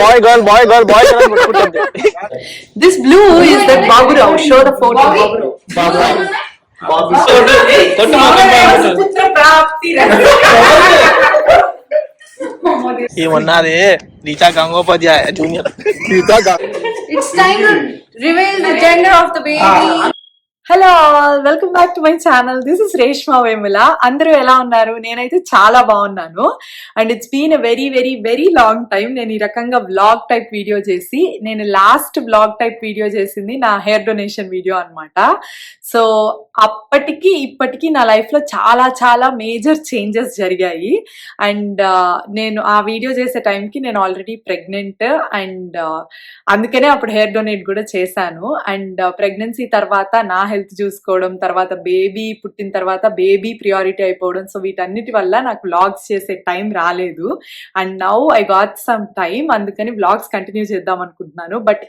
Bye girl కొట్టుకుంటుంది. This blue is that Babu Rao. Show the photo. Babu Rao. ఏమన్నది Richa Gangopadhyay junior. It's time to reveal the gender of the baby. Hello welcome back to my channel. This is Reshma Vemula. అందరూ ఎలా ఉన్నారు? నేనైతే చాలా బాగున్నాను. And it's been a very very very long time నేను ఈ రకంగా వ్లాగ్ టైప్ వీడియో చేసి. నేను లాస్ట్ వ్లాగ్ టైప్ వీడియో చేసింది నా హెయిర్ డొనేషన్ వీడియో అనమాట. సో అప్పటికి ఇప్పటికీ నా లైఫ్లో చాలా చాలా మేజర్ చేంజెస్ జరిగాయి. అండ్ నేను ఆ వీడియో చేసే టైంకి నేను ఆల్రెడీ ప్రెగ్నెంట్. అండ్ అందుకనే అప్పుడు హెయిర్ డొనేట్ కూడా చేశాను. అండ్ ప్రెగ్నెన్సీ తర్వాత నా హెల్త్ చూసుకోవడం, తర్వాత బేబీ పుట్టిన తర్వాత బేబీ ప్రియారిటీ అయిపోవడం, సో వీటన్నిటి వల్ల నాకు వ్లాగ్స్ చేసే టైం రాలేదు. And now I got some time, అందుకని వ్లాగ్స్ కంటిన్యూ చేద్దాం అనుకుంటున్నాను. బట్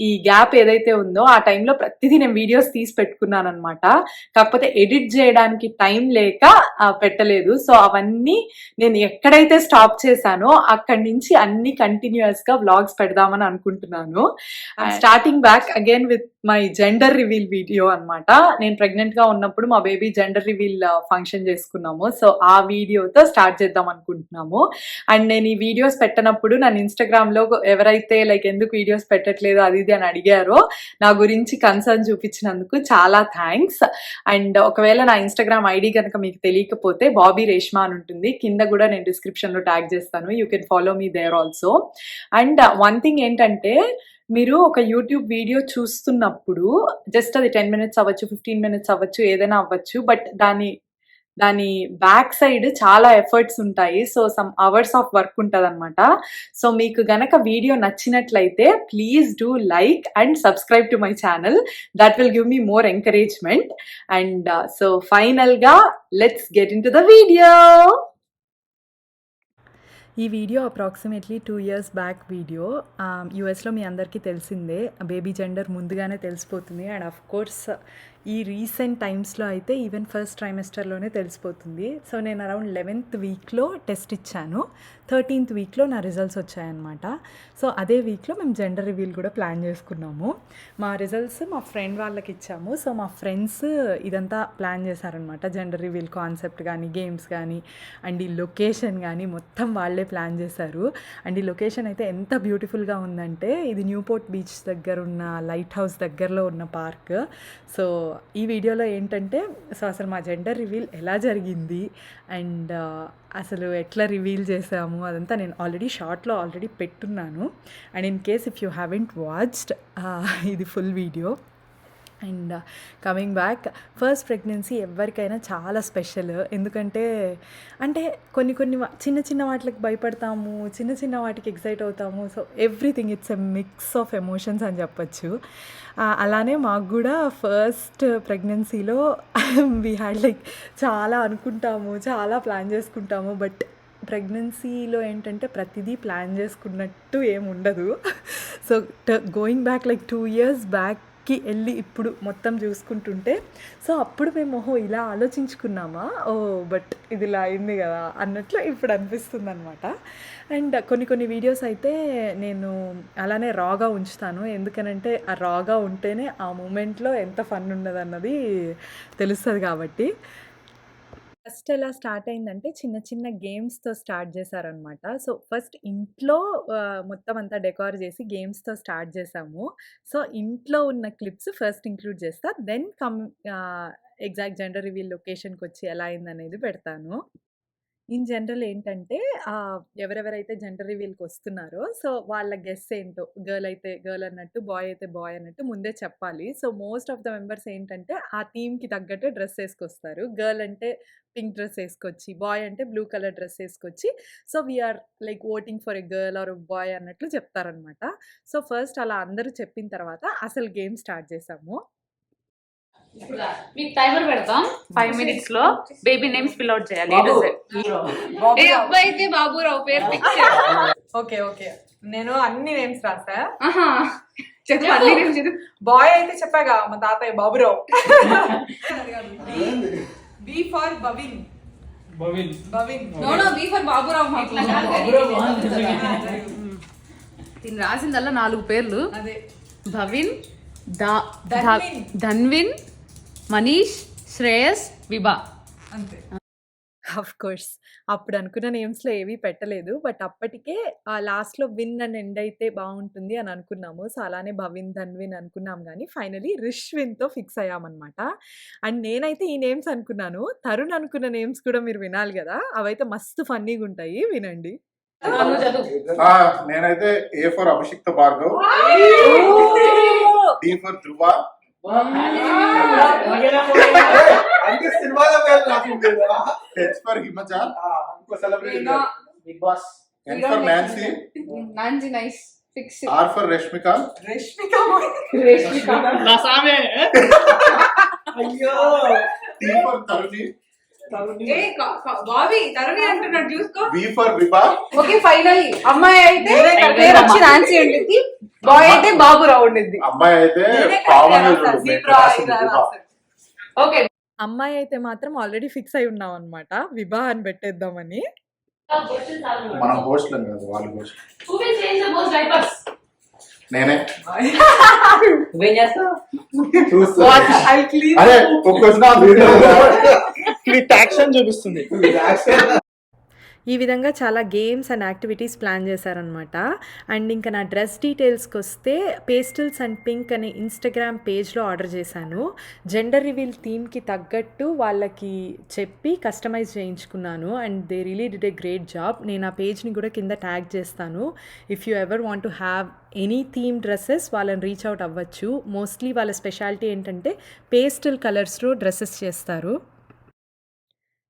ఈ గ్యాప్ ఏదైతే ఉందో ఆ టైంలో ప్రతిదీ నేను వీడియోస్ తీసి పెట్టుకున్నాను అనమాట. కాకపోతే ఎడిట్ చేయడానికి టైం లేక పెట్టలేదు. సో అవన్నీ నేను ఎక్కడైతే స్టాప్ చేశానో అక్కడి నుంచి అన్ని కంటిన్యూస్ గా వ్లాగ్స్ పెడదామని అనుకుంటున్నాను. Starting back again with my gender reveal video అనమాట. నేను ప్రెగ్నెంట్ గా ఉన్నప్పుడు మా బేబీ జెండర్ రివీల్ ఫంక్షన్ చేసుకున్నాము. సో ఆ వీడియోతో స్టార్ట్ చేద్దాం అనుకుంటున్నాము. అండ్ నేను ఈ వీడియోస్ పెట్టినప్పుడు నన్ను ఇన్స్టాగ్రామ్ లో ఎవరైతే లైక్ ఎందుకు వీడియోస్ పెట్టట్లేదు అది ఇది అని అడిగారో నా గురించి కన్సర్న్ చూపించినందుకు చాలా థ్యాంక్స్. అండ్ ఒకవేళ నా ఇన్స్టాగ్రామ్ ఐడి కనుక మీకు తెలియకపోతే బాబీ రేష్మా అని ఉంటుంది, కింద కూడా నేను డిస్క్రిప్షన్ లో ట్యాగ్ చేస్తాను. You can follow me there also. And one thing ఏంటంటే, మీరు ఒక యూట్యూబ్ వీడియో చూస్తున్నప్పుడు జస్ట్ అది 10 minutes అవ్వచ్చు, 15 minutes అవ్వచ్చు, ఏదైనా అవ్వచ్చు, బట్ దాని బ్యాక్ సైడ్ చాలా ఎఫర్ట్స్ ఉంటాయి. So some hours of work ఉంటుంది అనమాట. సో మీకు గనక వీడియో నచ్చినట్లయితే please do like and subscribe to my channel. That will give me more encouragement. And so ఫైనల్గా let's get in to the video. ఈ video approximately 2 years back video. యూఎస్లో మీ అందరికీ తెలిసిందే, బేబీ జెండర్ ముందుగానే తెలిసిపోతుంది. అండ్ ఆఫ్ కోర్స్ ఈ recent టైమ్స్లో అయితే ఈవెన్ ఫస్ట్ ట్రైమెస్టర్లోనే తెలిసిపోతుంది. సో నేను అరౌండ్ 11th వీక్లో టెస్ట్ ఇచ్చాను, 13th వీక్లో నా రిజల్ట్స్ వచ్చాయన్నమాట. సో అదే వీక్లో మేము జెండర్ రివీల్ కూడా ప్లాన్ చేసుకున్నాము. మా రిజల్ట్స్ మా ఫ్రెండ్ వాళ్ళకి ఇచ్చాము. సో మా ఫ్రెండ్స్ ఇదంతా ప్లాన్ చేశారనమాట. జెండర్ రివీల్ కాన్సెప్ట్ కానీ, గేమ్స్ కానీ, అండ్ ఈ లొకేషన్ కానీ మొత్తం వాళ్ళే ప్లాన్ చేశారు. అండ్ ఈ లొకేషన్ అయితే ఎంత బ్యూటిఫుల్గా ఉందంటే, ఇది న్యూపోర్ట్ బీచ్ దగ్గర ఉన్న లైట్ హౌస్ దగ్గరలో ఉన్న పార్క్. సో ఈ వీడియోలో ఏంటంటే, సో అసలు మా జెండర్ రివీల్ ఎలా జరిగింది అండ్ అసలు ఎట్లా రివీల్ చేసాము అదంతా నేను షార్ట్లో ఆల్రెడీ పెట్టున్నాను. And in case if you haven't watched ఇది full video. And coming back, first pregnancy ఎవరికైనా చాలా స్పెషల్. ఎందుకంటే కొన్ని చిన్న చిన్న వాటికి భయపడతాము, చిన్న చిన్న వాటికి ఎక్సైట్ అవుతాము. So everything it's a mix of emotions అని చెప్పచ్చు. అలానే మాకు కూడా ఫస్ట్ ప్రెగ్నెన్సీలో వీ హ్యాడ్ లైక్ చాలా అనుకుంటాము, చాలా ప్లాన్ చేసుకుంటాము. బట్ ప్రెగ్నెన్సీలో ఏంటంటే ప్రతిదీ ప్లాన్ చేసుకున్నట్టు ఏమి ఉండదు. So going back like 2 years back వెళ్ళి ఇప్పుడు మొత్తం చూసుకుంటుంటే, సో అప్పుడు మేము ఇలా ఆలోచించుకున్నామా, బట్ ఇది ఇలా అయింది కదా అన్నట్లు ఇప్పుడు అనిపిస్తుంది అనమాట. అండ్ కొన్ని వీడియోస్ అయితే నేను అలానే రాగా ఉంచుతాను. ఎందుకనంటే ఆ రాగా ఉంటేనే ఆ మూమెంట్లో ఎంత ఫన్ ఉన్నది అన్నది తెలుస్తుంది కాబట్టి. ఫస్ట్ ఎలా స్టార్ట్ అయిందంటే, చిన్న చిన్న గేమ్స్తో స్టార్ట్ చేశారనమాట. సో ఫస్ట్ ఇంట్లో మొత్తం అంతా డెకార్ చేసి గేమ్స్తో స్టార్ట్ చేసాము. సో ఇంట్లో ఉన్న క్లిప్స్ ఫస్ట్ ఇంక్లూడ్ చేస్తా, దెన్ ఎగ్జాక్ట్ జెండర్ రివీల్ లొకేషన్కి వచ్చి ఎలా అయిందనేది పెడతాను. ఇన్ జనరల్ ఏంటంటే, ఎవరెవరైతే జెండర్ రివీల్కి వస్తున్నారో సో వాళ్ళ గెస్ ఏంటో, గర్ల్ అయితే గర్ల్ అన్నట్టు, బాయ్ అయితే బాయ్ అన్నట్టు ముందే చెప్పాలి. So most of the members ఏంటంటే ఆ థీమ్కి తగ్గట్టు డ్రెస్ వేసుకొస్తారు. గర్ల్ అంటే పింక్ డ్రెస్ వేసుకొచ్చి, బాయ్ అంటే బ్లూ కలర్ డ్రెస్ వేసుకొచ్చి, so we are like voting for a girl or boy అన్నట్లు చెప్తారనమాట. సో ఫస్ట్ అలా అందరూ చెప్పిన తర్వాత అసలు గేమ్ స్టార్ట్ చేసాము. మీకు టైమర్ పెడతాం, 5 minutes లో బేబీ నేమ్స్ ఫిల్ అవుట్ చేయాలి. ఏ అబ్బాయి అయితే బాబురావు పేరు ఫిక్స్. ఓకే ఓకే, నేను అన్ని నేమ్స్ రాసా. చెప్పు అన్ని నేమ్స్. బాయ్ అయితే చెప్పాగా మా తాతయ్య Baburao. B for Bavin. No B for Baburao దీని రాసిందల్లా 4 పేర్లు. భవిన్, ధన్విన్, మనీష్, శ్రేయస్, విభా. ఆఫ్ కోర్స్ అప్పుడు అనుకున్న నేమ్స్లో ఏవి పెట్టలేదు, బట్ అప్పటికే లాస్ట్లో విన్ అని ఎండ్ అయితే బాగుంటుంది అని అనుకున్నాము. సో అలానే భవిన్ ధన్విన్ అనుకున్నాం, కానీ ఫైనలీ రిష్విన్తో ఫిక్స్ అయ్యామన్నమాట. అండ్ నేనైతే ఈ నేమ్స్ అనుకున్నాను, తరుణ్ అనుకున్న నేమ్స్ కూడా మీరు వినాలి కదా, అవైతే మస్తు ఫన్నీగా ఉంటాయి, వినండి. నేనైతే A for Abhishikta Bhargav, D for Dhruva, H for Himaja, N for Nancy, nice fix, R for Rashmika, T for Taruni, Bobby Taruni అంటున్నాడు చూసుకో, V for Vibha. Okay finally అమ్మాయి అయితే పేరు వచ్చి నాన్సీ ఉండిద్ది, బాయ్ అయితే బాబురావు ఉండిద్ది. అమ్మాయి అయితే కామన్ ఓకే అమ్మాయి అయితే మాత్రం ఆల్రెడీ ఫిక్స్ అయి ఉన్నాం అనమాట, విభా అని పెట్టేద్దామని. మన హోస్ట్లం కాదు, వాళ్ళ హోస్ట్ నేనే అరే యాక్షన్ చూపిస్తుంది. ఈ విధంగా చాలా గేమ్స్ అండ్ యాక్టివిటీస్ ప్లాన్ చేశారనమాట. అండ్ ఇంకా నా డ్రెస్ డీటెయిల్స్కి వస్తే పేస్టల్స్ అండ్ పింక్ అనే ఇన్స్టాగ్రామ్ పేజ్లో ఆర్డర్ చేశాను. జెండర్ రివీల్ థీమ్కి తగ్గట్టు వాళ్ళకి చెప్పి కస్టమైజ్ చేయించుకున్నాను. And they really did a great job. నేను ఆ పేజ్ని కూడా కింద ట్యాగ్ చేస్తాను. If you ever want to have any theme dresses వాళ్ళని రీచ్ అవుట్ అవ్వచ్చు. మోస్ట్లీ వాళ్ళ స్పెషాలిటీ ఏంటంటే పేస్టల్ కలర్స్లో డ్రెస్సెస్ చేస్తారు.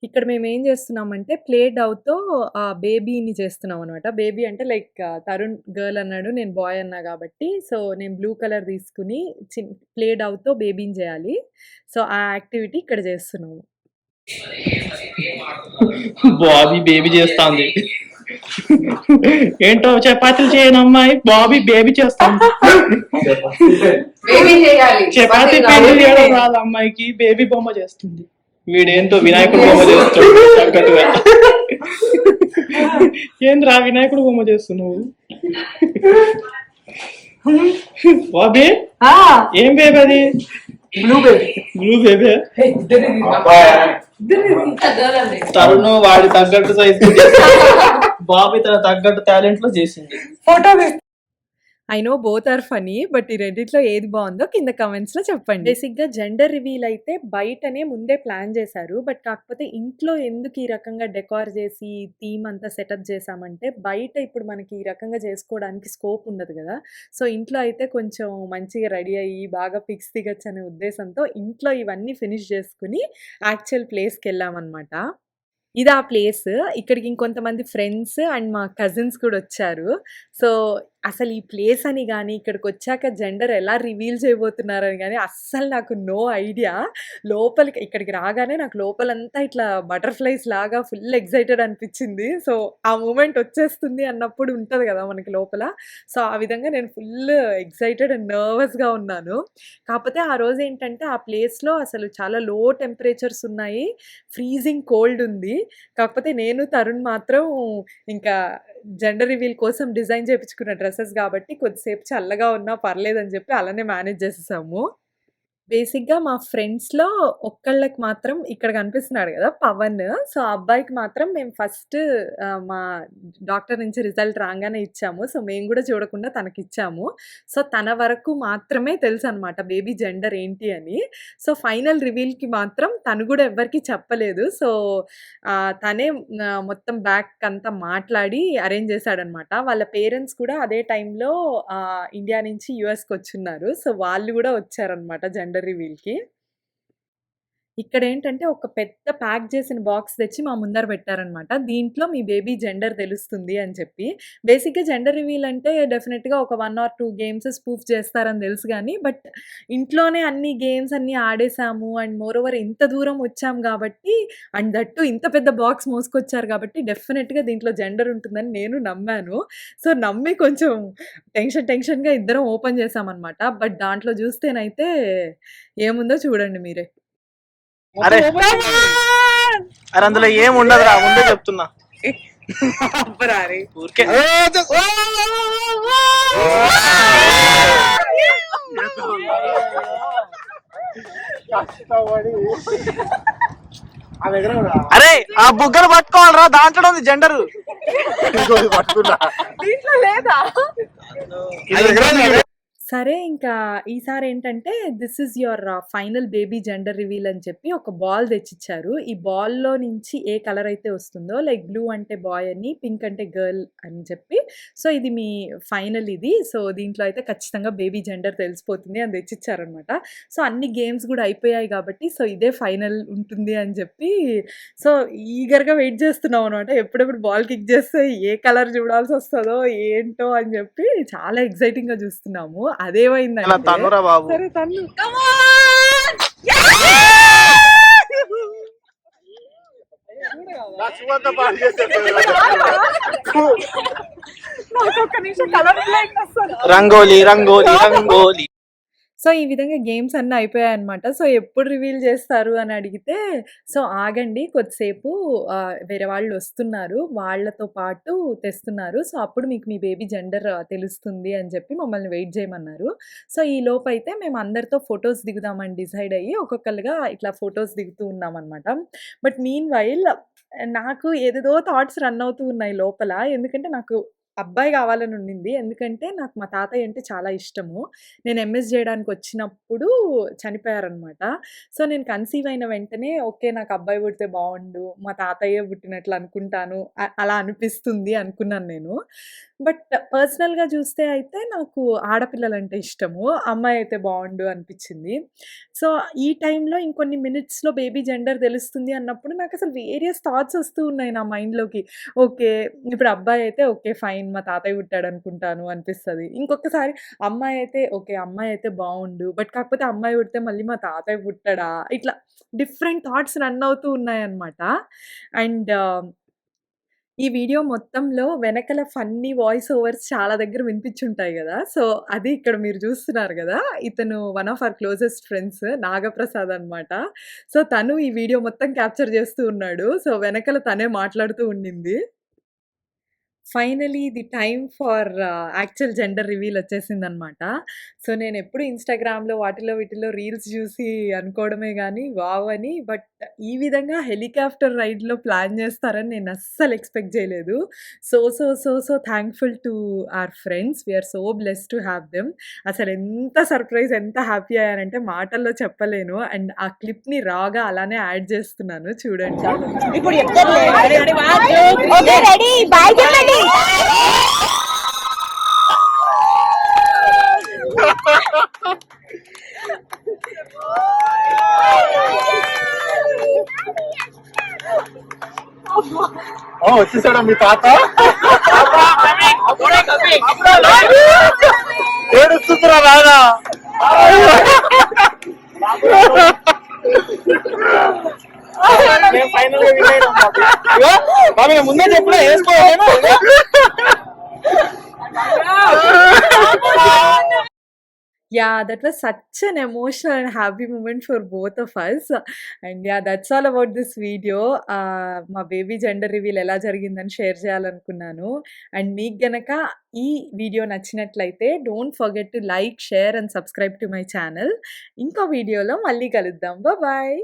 ఇక్కడ మేము ఏం చేస్తున్నామంటే ప్లే డౌతో బేబీని చేస్తున్నాం అనమాట. బేబీ అంటే లైక్ తరుణ్ గర్ల్ అన్నాడు, నేను బాయ్ అన్నా కాబట్టి, సో నేను బ్లూ కలర్ తీసుకుని ప్లే డౌతో బేబీని చేయాలి. సో ఆ యాక్టివిటీ ఇక్కడ చేస్తున్నాము. బాబీ బేబీ చేస్తాంది. ఏంటో చపాతీలు చేయను అమ్మాయి, బాబీ బేబీ చేస్తాంది. చపాతీ పిండి చేయడం రాదు అమ్మాయికి, బేబీ బొమ్మ చేస్తుంది. వీడేంటో వినాయకుడు బొమ్మ చేస్తాడు తగ్గట్టుగా. ఏంద్రా వినాయకుడు బొమ్మ చేస్తున్నావు? బాబీ ఏం బేబీ అది? Blue baby. తరుణ్ వాడి తగ్గట్టు సైజ్, బాబీ తన తగ్గట్టు టాలెంట్ లో చేసింది. Photo I know both are funny, but ఈ రెండిట్లో ఏది బాగుందో కింద కమెంట్స్లో చెప్పండి. బేసిక్గా జెండర్ రివీల్ అయితే బయటనే ముందే ప్లాన్ చేశారు, బట్ కాకపోతే ఇంట్లో ఎందుకు ఈ రకంగా డెకార్ చేసి థీమ్ అంతా సెటప్ చేసామంటే బయట ఇప్పుడు మనకి ఈ రకంగా చేసుకోవడానికి స్కోప్ ఉండదు కదా. సో ఇంట్లో అయితే కొంచెం మంచిగా రెడీ అయ్యి బాగా పిక్స్ దిగచ్చు అనే ఉద్దేశంతో ఇంట్లో ఇవన్నీ ఫినిష్ చేసుకుని యాక్చువల్ ప్లేస్కి వెళ్ళామన్నమాట. ఇది ఆ ప్లేస్. ఇక్కడికి ఇంకొంతమంది ఫ్రెండ్స్ అండ్ మా కజిన్స్ కూడా వచ్చారు. సో అసలు ఈ ప్లేస్ అని కానీ ఇక్కడికి వచ్చాక జెండర్ ఎలా రివీల్ చేయబోతున్నారని కానీ అస్సలు నాకు నో ఐడియా. లోపలికి ఇక్కడికి రాగానే నాకు లోపలంతా ఇట్లా బటర్ఫ్లైస్ లాగా ఫుల్ ఎక్సైటెడ్ అనిపించింది. సో ఆ మూమెంట్ వచ్చేస్తుంది అన్నప్పుడు ఉంటుంది కదా మనకి లోపల. సో ఆ విధంగా నేను ఫుల్ ఎక్సైటెడ్ అండ్ నర్వస్గా ఉన్నాను. కాకపోతే ఆ రోజు ఏంటంటే ఆ ప్లేస్లో అసలు చాలా లో టెంపరేచర్స్ ఉన్నాయి, ఫ్రీజింగ్ కోల్డ్ ఉంది. కాకపోతే నేను తరుణ్ మాత్రం ఇంకా జెండర్ రివీల్ కోసం డిజైన్ చేయించుకున్న డ్రెస్సెస్ కాబట్టి కొద్దిసేపు చల్లగా ఉన్నా పర్లేదని చెప్పి అలానే మేనేజ్ చేసేసాము. బేసిక్‌గా మా ఫ్రెండ్స్‌లో ఒక్కళ్ళకి మాత్రం ఇక్కడ కనిపిస్తున్నాడు కదా పవన్. సో ఆ అబ్బాయికి మాత్రం మేము ఫస్ట్ మా డాక్టర్ నుంచి రిజల్ట్ రాగానే ఇచ్చాము. సో మేము కూడా చూడకుండా తనకిచ్చాము. సో తన వరకు మాత్రమే తెలుసనమాట బేబీ జెండర్ ఏంటి అని. సో ఫైనల్ రివీల్‌కి మాత్రం తను కూడా ఎవ్వరికీ చెప్పలేదు. సో తనే మొత్తం బ్యాక్ అంతా మాట్లాడి అరేంజ్ చేశాడనమాట. వాళ్ళ పేరెంట్స్ కూడా అదే టైంలో ఇండియా నుంచి యూఎస్‌కి వచ్చున్నారు. సో వాళ్ళు కూడా వచ్చారనమాట జెండర్ రివీల్‌కి. ఇక్కడేంటంటే ఒక పెద్ద ప్యాక్ చేసిన బాక్స్ తెచ్చి మా ముందర పెట్టారనమాట. దీంట్లో మీ బేబీ జెండర్ తెలుస్తుంది అని చెప్పి. బేసిక్‌గా జెండర్ రివీల్ అంటే డెఫినెట్‌గా ఒక 1 or 2 గేమ్స్ స్పూఫ్ చేస్తారని తెలుసు గానీ, బట్ ఇంట్లోనే అన్ని గేమ్స్ అన్నీ ఆడేసాము. అండ్ మోర్ ఓవర్ ఇంత దూరం వచ్చాం కాబట్టి, అండ్ దట్టు ఇంత పెద్ద బాక్స్ మోసుకొచ్చారు కాబట్టి డెఫినెట్‌గా దీంట్లో జెండర్ ఉంటుందని నేను నమ్మాను. సో నమ్మి కొంచెం టెన్షన్‌గా ఇద్దరం ఓపెన్ చేశామనమాట. బట్ దాంట్లో చూస్తేనైతే ఏముందో చూడండి మీరే. అరే అరే అందులో ఏం ఉండదురా, ముందే చెప్తున్నా. ఊరికే అరే ఆ బుగ్గలు పట్టుకోవాలరా, దాంట్లో ఉంది జెండర్. పట్టుకున్నా సరే ఇంకా ఈసారి ఏంటంటే this is your final baby gender reveal అని చెప్పి ఒక బాల్ తెచ్చిచ్చారు. ఈ బాల్‌లో నుంచి ఏ కలర్ అయితే వస్తుందో లైక్ బ్లూ అంటే బాయ్ అని, పింక్ అంటే గర్ల్ అని చెప్పి సో ఇది మీ ఫైనల్ ఇది. సో దీంట్లో అయితే ఖచ్చితంగా బేబీ జెండర్ తెలిసిపోతుంది అని తెచ్చిచ్చారనమాట. సో అన్ని గేమ్స్ కూడా అయిపోయాయి కాబట్టి సో ఇదే ఫైనల్ ఉంటుంది అని చెప్పి సో ఈగర్‌గా వెయిట్ చేస్తున్నాం అనమాట. ఎప్పుడెప్పుడు బాల్ కిక్ చేస్తే ఏ కలర్ చూడాల్సి వస్తదో ఏంటో అని చెప్పి చాలా ఎక్సైటింగ్‌గా చూస్తున్నాము. అదేమైందంటే తనురా బాబు. సరే తన్ను. రంగోలి రంగోలి రంగోలి. సో ఈ విధంగా గేమ్స్ అన్నీ అయిపోయాయన్నమాట. సో ఎప్పుడు రివీల్ చేస్తారు అని అడిగితే సో ఆగండి కొద్దిసేపు వేరే వాళ్ళు వస్తున్నారు. వాళ్ళతో పాటు తెస్తున్నారు. సో అప్పుడు మీకు మీ బేబీ జెండర్ తెలుస్తుంది అని చెప్పి మమ్మల్ని వెయిట్ చేయమన్నారు. సో ఈ లోపైతే మేము అందరితో ఫోటోస్ దిగుదామని డిసైడ్ అయ్యి ఒక్కొక్కరుగా ఇట్లా ఫోటోస్ దిగుతూ ఉన్నామన్నమాట. బట్ మీన్ వైల్ నాకు ఏదేదో థాట్స్ రన్ అవుతూ ఉన్నాయి లోపల. ఎందుకంటే నాకు అబ్బాయి కావాలని ఉండింది. ఎందుకంటే నాకు మా తాతయ్య అంటే చాలా ఇష్టము. నేను ఎంఎస్ జేయడానికి వచ్చినప్పుడు చనిపోయారనమాట. సో నేను కన్సీవ్ అయిన వెంటనే ఓకే నాకు అబ్బాయి పుడితే బావుండు. మా తాతయ్యే పుట్టినట్లు అనుకుంటాను. అలా అనిపిస్తుంది అనుకున్నాను నేను. బట్ పర్సనల్‌గా చూస్తే అయితే నాకు ఆడపిల్లలంటే ఇష్టము. అమ్మాయి అయితే బావుండు అనిపిచ్చింది. సో ఈ టైంలో ఇంకొన్ని మినిట్స్‌లో బేబీ జెండర్ తెలుస్తుంది అన్నప్పుడు నాకసలు వేరియస్ థాట్స్ వస్తూ ఉన్నాయి నా మైండ్‌లోకి. ఓకే. ఇప్పుడు అబ్బాయి అయితే ఓకే ఫైన్ మా తాతయ్య పుట్టాడనుకుంటాను అనిపిస్తది. ఇంకొకసారి అమ్మాయి అయితే ఓకే. అమ్మాయి అయితే బావుండు. బట్ కాకపోతే అమ్మాయి పుడితే మళ్ళీ మా తాతయ్య పుట్టడా? ఇట్లా డిఫరెంట్ థాట్స్ రన్ అవుతూ ఉన్నాయన్నమాట. అండ్ ఈ వీడియో మొత్తంలో వెనకల ఫన్నీ వాయిస్ ఓవర్స్ చాలా దగ్గర వినిపించుంటాయి గదా! సో అది ఇక్కడ మీరు చూస్తున్నారు గదా! ఇతను one of our closest friends Nagaprasad అనమాట. సో తను ఈ వీడియో మొత్తం క్యాప్చర్ చేస్తూ ఉన్నాడు. సో వెనకల తనే మాట్లాడుతూ ఉండింది. Finally the time for actual gender reveal వచ్చేసిందనమాట. సో నేనెప్పుడు ఇన్‌స్టాగ్రామ్‌లో వాటిలో వీటిలో రీల్స్ చూసి అనుకోవడమే గానీ వావ్ అని. బట్ ఈ విధంగా హెలికాప్టర్ రైడ్‌లో ప్లాన్ చేస్తారని నేను అస్సలు ఎక్స్‌పెక్ట్ చేయలేదు. So thankful to our friends. We are so blessed to have them. అసలెంత సర్ప్రైజ్ ఎంత హ్యాపీ అయ్యానంటే మాటల్లో చెప్పలేను. అండ్ ఆ క్లిప్‌ని రాగా అలానే యాడ్ చేస్తున్నాను చూడండి. ఇప్పుడు చెప్తానులే. ఓకే రెడీ బాయ్ చెప్పండి. వచ్చేసాడా మీ తాత? ఏడుస్తుందిరా నాయనా. ముందే చెప్పినా వేసుకోవాలి. Yeah, that was such an emotional and happy moment for both of us. And yeah, that's all about this video. మా బేబీ జెండర్ రివీల్ ఎలా జరిగిందని షేర్ చేయాలనుకున్నాను. అండ్ మీకు గనక ఈ వీడియో నచ్చినట్లయితే don't forget to like, share and subscribe to my channel. ఇంకో వీడియోలో మళ్ళీ కలుద్దాం. బాయ్.